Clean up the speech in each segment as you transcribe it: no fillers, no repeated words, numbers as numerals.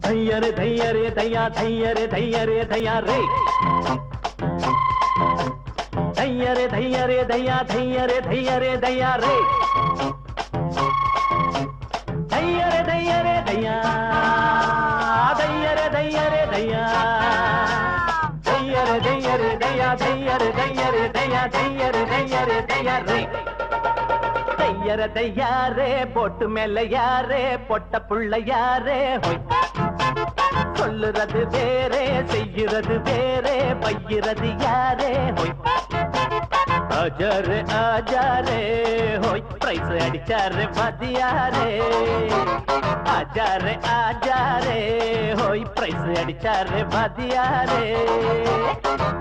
தையரு தையரே தையா தையரு தையரே தையா ரே தையரே தையரே தையா தையரே தையரே தையா ரே தையரே தையரே தையா தையரே தையரே தையா தையரே தையரே தையா தையரே தையரே தையா தையரே தையரே தையா ரே தையர தையாரே போட்டு மேல யாரே பொட்ட புள்ள யாரே ஹொய் சொல்லுறது வேறே செய்யுறது வேறே பையிறது யாரே ஹொய் ஆஜாரே ஆஜாரே ஹொய் பிரைஸ் அடிச்சாரே மதியாரே ஆஜாரே ஆஜாரே ஹொய் பிரைஸ் அடிச்சாரே மதியாரே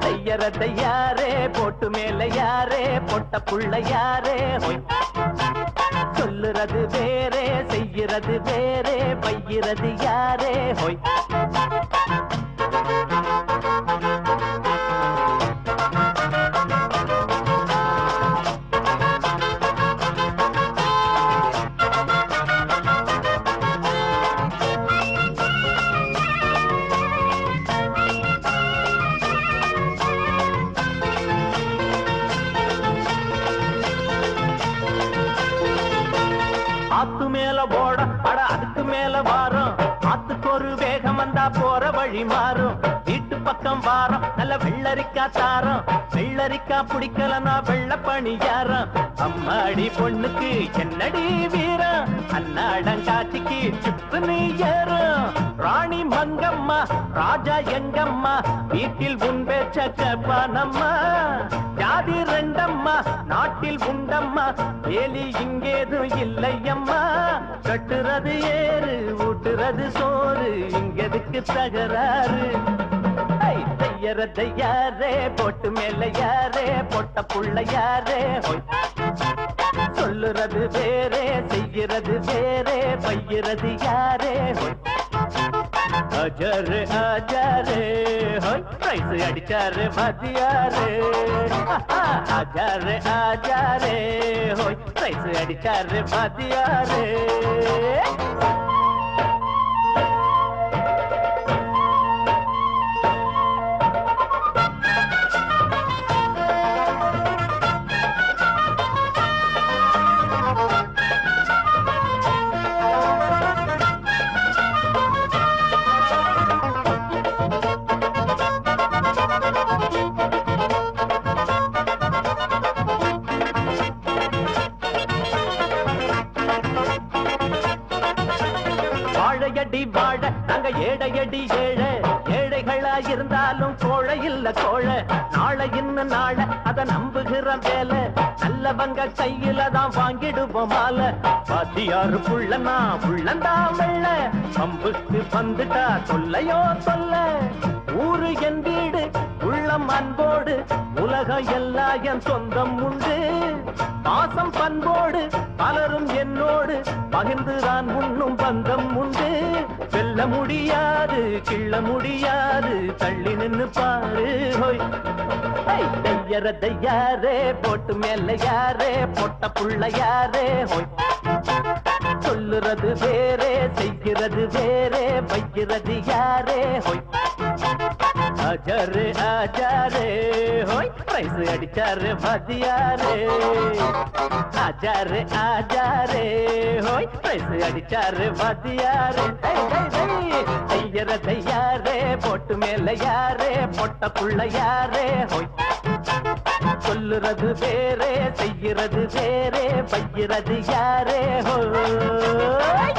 தையர தையாரே போட்டு மேல யாரே பொட்ட புள்ள யாரே ஹொய் சொல்லுறது வேறே செய்யுறது வேறே பையிறது யாரே ஹொய் ஆத்து மேல போட அட அதுக்கு மேல வாரம் ஆத்துக்கு ஒரு வேகம் வந்தா போற வழி மாறும் வீட்டு பக்கம் வாரம் நல்ல வெள்ளரிக்கா தாரம் வெள்ளரிக்கா பிடிக்கலனா வெள்ள பணியாரம் அம்மாடி பொண்ணுக்கு என்னடி வீரம் அன்னாடங்காட்சிக்கு சிப்புன்னு ஏறும் ராணி மங்கம்மா ராஜா எங்கம்மா வீட்டில் உன் பேச்ச கேப்பானம்மா ஜாதி ரெண்டம்மா நாட்டில் உண்டம்மா வேலி இங்கேதும் இல்லையம்மா கட்டுறது ஏறு ஊட்டுறது சோறு இங்கதுக்கு தகராறு தையர தையாரே போட்டு மேல யாரே பொட்ட புள்ள யாரே சொல்லுறது வேறே செய்யுறது வேறே பையிறது யாரே ஆஜாரே ஆஜாரே ஹோய் பிரைஸ் அடிச்சாரே மதியாரே ஆஜாரே ஆஜாரே ஹோய் பிரைஸ் அடிச்சாரே மதியாரே வாழையடி வாழ நாங்க ஏழையடி ஏழை ஏழைகளா இருந்தாலும் கோழை இல்ல கோழை நாளை இன்னும் நாளை அத நம்புகிற வேலை நல்லவங்க கையில தான் வாங்கிடுவோம் மாலை பாத்தியாரு புள்ளனா புள்ளந்தா மெல்ல பம்புக்கு வந்துட்டா சொல்லையோ சொல்ல ஊரு என் வீடு உள்ளம் அன்போடு உலகம் எல்லாம் என் சொந்தம் உண்டு பாசம் பண்போடு பலரும் என்னோடு பகிர்ந்துதான் உண்ணும் பந்தம் உண்டு வெல்ல முடியாது கிள்ள முடியாது தள்ளி நின்னு பாரு ஹோய் தையர தையாரே போட்டு மேல யாரே பொட்ட புள்ள யாரே ஹோய் சொல்லுறது வேறே செய்கிறது வேறே பையிறது யாரே ஹோய் ஆஜாரே ஆஜாரே ஹோய் பிரைஸ் அடிச்சாரே மதியாரே ஆஜாரே ஆஜாரே ஹோய் பிரைஸ் அடிச்சாரே மதியாரே தையர தையாரே போட்டு மேல யாரே பொட்ட புள்ள யாரே ஹோய் சொல்லுறது வேறே செய்யுறது வேறே பையிறது யாரே ஹோய்